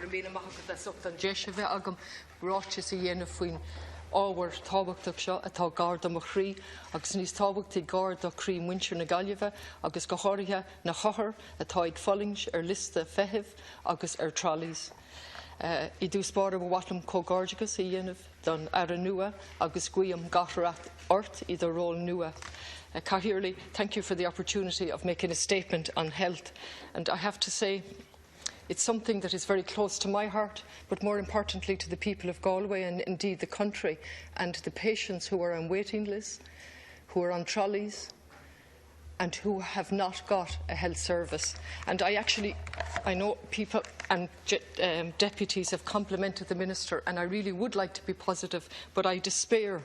míle maithfad a sucht an deise bheith agam ráte sa dhéanamh faoin ábhar tábhachtach seo atá garda mo chrí, agus níos tábhachtaí garda chrí muintir na Gaillimhe, agus go háirithe na chothair atá ag follings ar lista feitheamh agus ar trolleys. I dús báir go bhhaitlim cógáirdeachas a dhéanamh don ara nua agus guiam gatarat ort i do role nua. Cathaoirleigh, thank you for the opportunity of making a statement on health. And I have to say, it's something that is very close to my heart, but more importantly to the people of Galway and indeed the country and the patients who are on waiting lists, who are on trolleys and who have not got a health service. And I know people and deputies have complimented the Minister, and I really would like to be positive, but I despair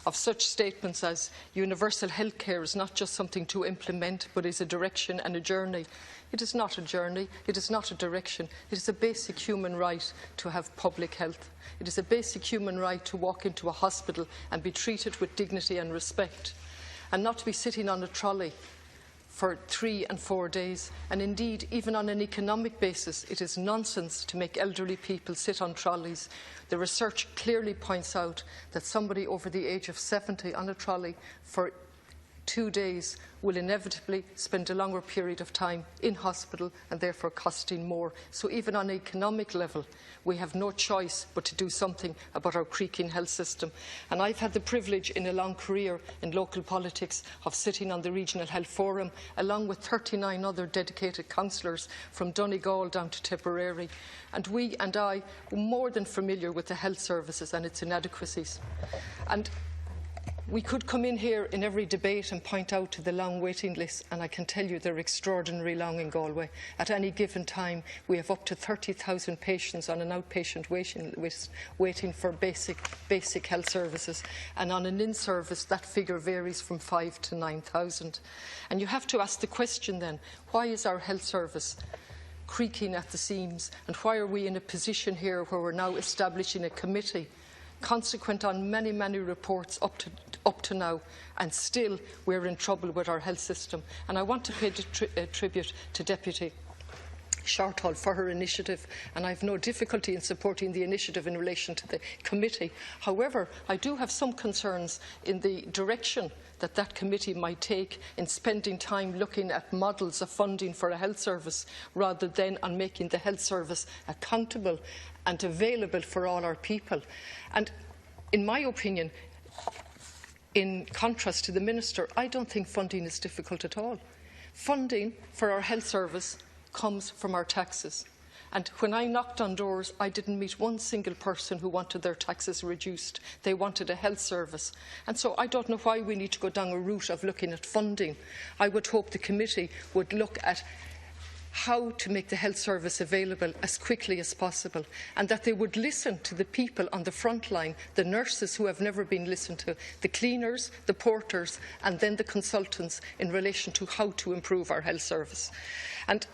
of such statements as universal health care is not just something to implement, but is a direction and a journey. It is not a journey, it is not a direction, it is a basic human right to have public health. It is a basic human right to walk into a hospital and be treated with dignity and respect, and not to be sitting on a trolley for 3 and 4 days. And indeed, even on an economic basis, it is nonsense to make elderly people sit on trolleys. The research clearly points out that somebody over the age of 70 on a trolley for 2 days will inevitably spend a longer period of time in hospital and therefore costing more. So even on an economic level, we have no choice but to do something about our creaking health system. And I've had the privilege in a long career in local politics of sitting on the Regional Health Forum along with 39 other dedicated councillors from Donegal down to Tipperary. And we and I were more than familiar with the health services and its inadequacies. And we could come in here in every debate and point out to the long waiting lists, and I can tell you they're extraordinarily long in Galway. At any given time, we have up to 30,000 patients on an outpatient waiting list waiting for basic health services, and on an in-service that figure varies from 5,000 to 9,000. And you have to ask the question then, why is our health service creaking at the seams, and why are we in a position here where we're now establishing a committee consequent on many, many reports up to now, and still we're in trouble with our health system? And I want to pay tribute to Deputy Shortall for her initiative, and I have no difficulty in supporting the initiative in relation to the committee. However, I do have some concerns in the direction that committee might take in spending time looking at models of funding for a health service rather than on making the health service accountable and available for all our people. And in my opinion, in contrast to the Minister, I don't think funding is difficult at all. Funding for our health service comes from our taxes. And when I knocked on doors, I didn't meet one single person who wanted their taxes reduced. They wanted a health service. And so I don't know why we need to go down a route of looking at funding. I would hope the committee would look at how to make the health service available as quickly as possible, and that they would listen to the people on the front line, the nurses who have never been listened to, the cleaners, the porters, and then the consultants in relation to how to improve our health service. And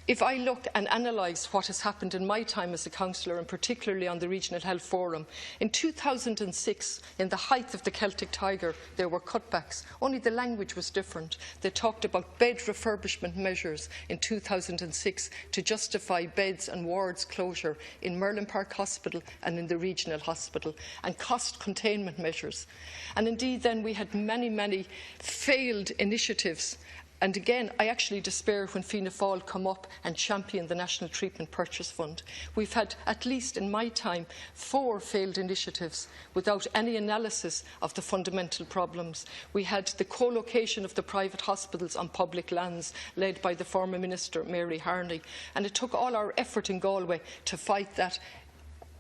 if I look and analyse what has happened in my time as a councillor, and particularly on the Regional Health Forum, in 2006, in the height of the Celtic Tiger, there were cutbacks. Only the language was different. They talked about bed refurbishment measures in 2006 to justify beds and wards closure in Merlin Park Hospital and in the Regional Hospital, and cost containment measures. And indeed then we had many, many failed initiatives. And again, I actually despair when Fianna Fáil come up and champion the National Treatment Purchase Fund. We've had, at least in my time, 4 failed initiatives without any analysis of the fundamental problems. We had the co-location of the private hospitals on public lands, led by the former Minister, Mary Harney, and it took all our effort in Galway to fight that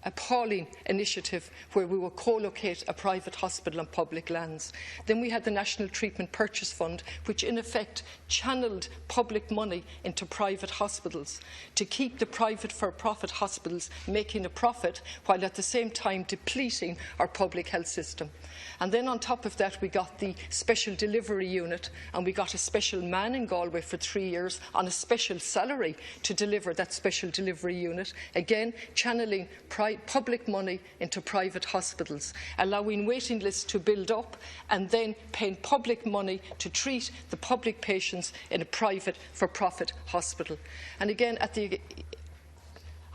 appalling initiative where we will co-locate a private hospital on public lands. Then we had the National Treatment Purchase Fund, which in effect channelled public money into private hospitals to keep the private for-profit hospitals making a profit while at the same time depleting our public health system. And then on top of that we got the Special Delivery Unit, and we got a special man in Galway for 3 years on a special salary to deliver that Special Delivery Unit, again channelling public money into private hospitals, allowing waiting lists to build up and then paying public money to treat the public patients in a private for-profit hospital. And again,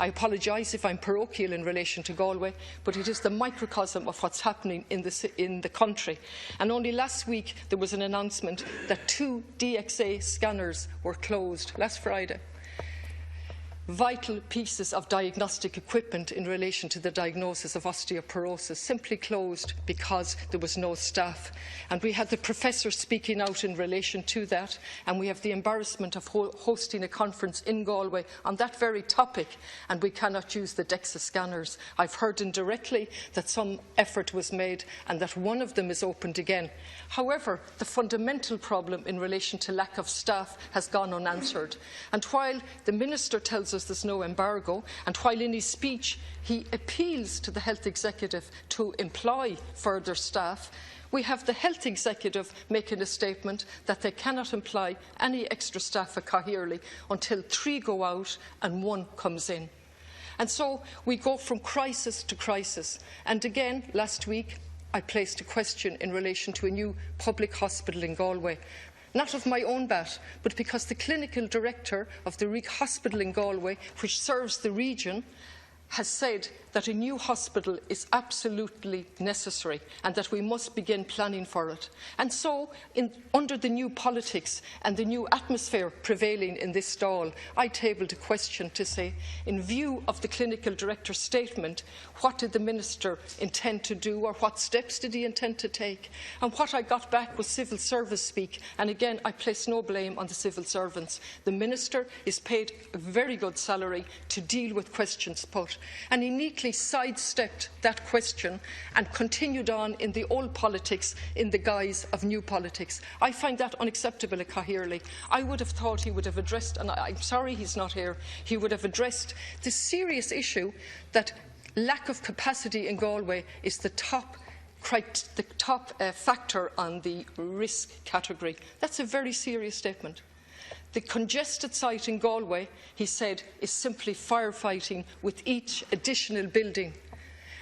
I apologise if I'm parochial in relation to Galway, but it is the microcosm of what's happening in the country. And only last week there was an announcement that 2 DXA scanners were closed last Friday. Vital pieces of diagnostic equipment in relation to the diagnosis of osteoporosis simply closed because there was no staff. And we had the professor speaking out in relation to that, and we have the embarrassment of hosting a conference in Galway on that very topic, and we cannot use the DEXA scanners. I've heard indirectly that some effort was made and that one of them is opened again. However, the fundamental problem in relation to lack of staff has gone unanswered. And while the Minister tells us there's no embargo, and while in his speech he appeals to the Health Executive to employ further staff, we have the Health Executive making a statement that they cannot employ any extra staff at Connolly until 3 go out and 1 comes in. And so we go from crisis to crisis. And again, last week, I placed a question in relation to a new public hospital in Galway. Not of my own bat, but because the clinical director of the Reek Hospital in Galway, which serves the region, has said that a new hospital is absolutely necessary and that we must begin planning for it. And so, under the new politics and the new atmosphere prevailing in this stall, I tabled a question to say, in view of the clinical director's statement, what did the Minister intend to do, or what steps did he intend to take? And what I got back was civil service speak, and again I place no blame on the civil servants. The Minister is paid a very good salary to deal with questions put, and he neatly sidestepped that question and continued on in the old politics in the guise of new politics. I find that unacceptable at Connolly. I would have thought he would have addressed, and I'm sorry he's not here, he would have addressed the serious issue that lack of capacity in Galway is the top factor on the risk category. That's a very serious statement. The congested site in Galway, he said, is simply firefighting with each additional building.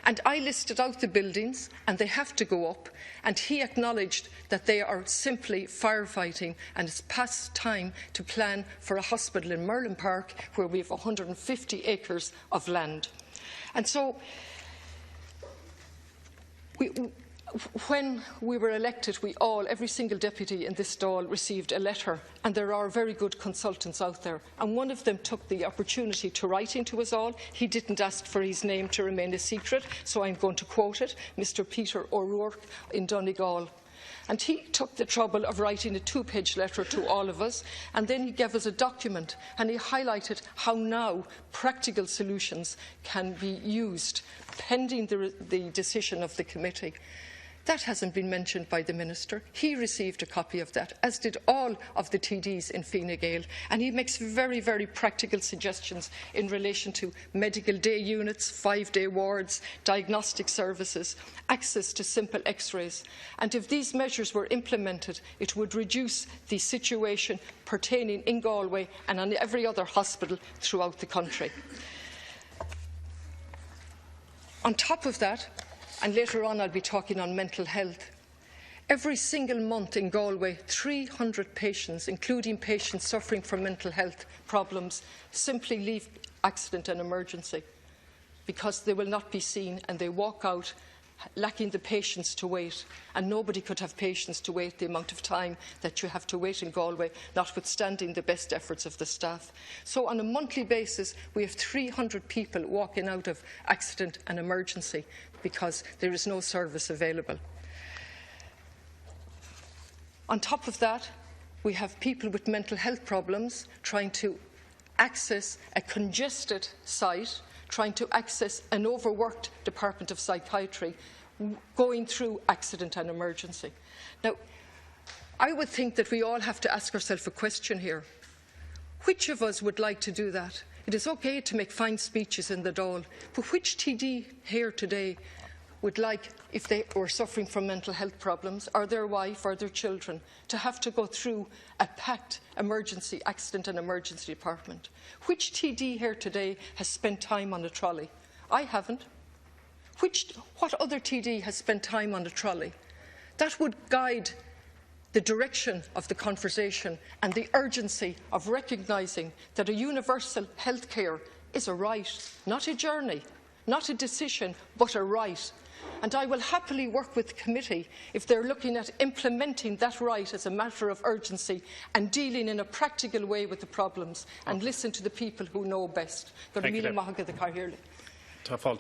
And I listed out the buildings, and they have to go up, and he acknowledged that they are simply firefighting, and it's past time to plan for a hospital in Merlin Park, where we have 150 acres of land. And so, when we were elected, every single deputy in this stall received a letter, and there are very good consultants out there. And one of them took the opportunity to write into us all. He didn't ask for his name to remain a secret, so I'm going to quote it, Mr. Peter O'Rourke in Donegal. And he took the trouble of writing a 2-page letter to all of us, and then he gave us a document, and he highlighted how now practical solutions can be used, pending the decision of the committee. That hasn't been mentioned by the Minister. He received a copy of that, as did all of the TDs in Fine Gael, and he makes very, very practical suggestions in relation to medical day units, 5-day wards, diagnostic services, access to simple x-rays. And if these measures were implemented, it would reduce the situation pertaining in Galway and on every other hospital throughout the country. On top of that, and later on I'll be talking on mental health, every single month in Galway, 300 patients, including patients suffering from mental health problems, simply leave accident and emergency because they will not be seen, and they walk out lacking the patience to wait. And nobody could have patience to wait the amount of time that you have to wait in Galway, notwithstanding the best efforts of the staff. So on a monthly basis, we have 300 people walking out of accident and emergency because there is no service available. On top of that, we have people with mental health problems trying to access a congested site, trying to access an overworked Department of Psychiatry, going through accident and emergency. Now, I would think that we all have to ask ourselves a question here. Which of us would like to do that? It is okay to make fine speeches in the Dáil, but which TD here today would like, if they were suffering from mental health problems, or their wife or their children, to have to go through a packed emergency accident and emergency department? Which TD here today has spent time on a trolley? I haven't. What other TD has spent time on a trolley? That would guide the direction of the conversation and the urgency of recognising that a universal health care is a right, not a journey, not a decision, but a right. And I will happily work with the committee if they're looking at implementing that right as a matter of urgency and dealing in a practical way with the problems and listen to the people who know best.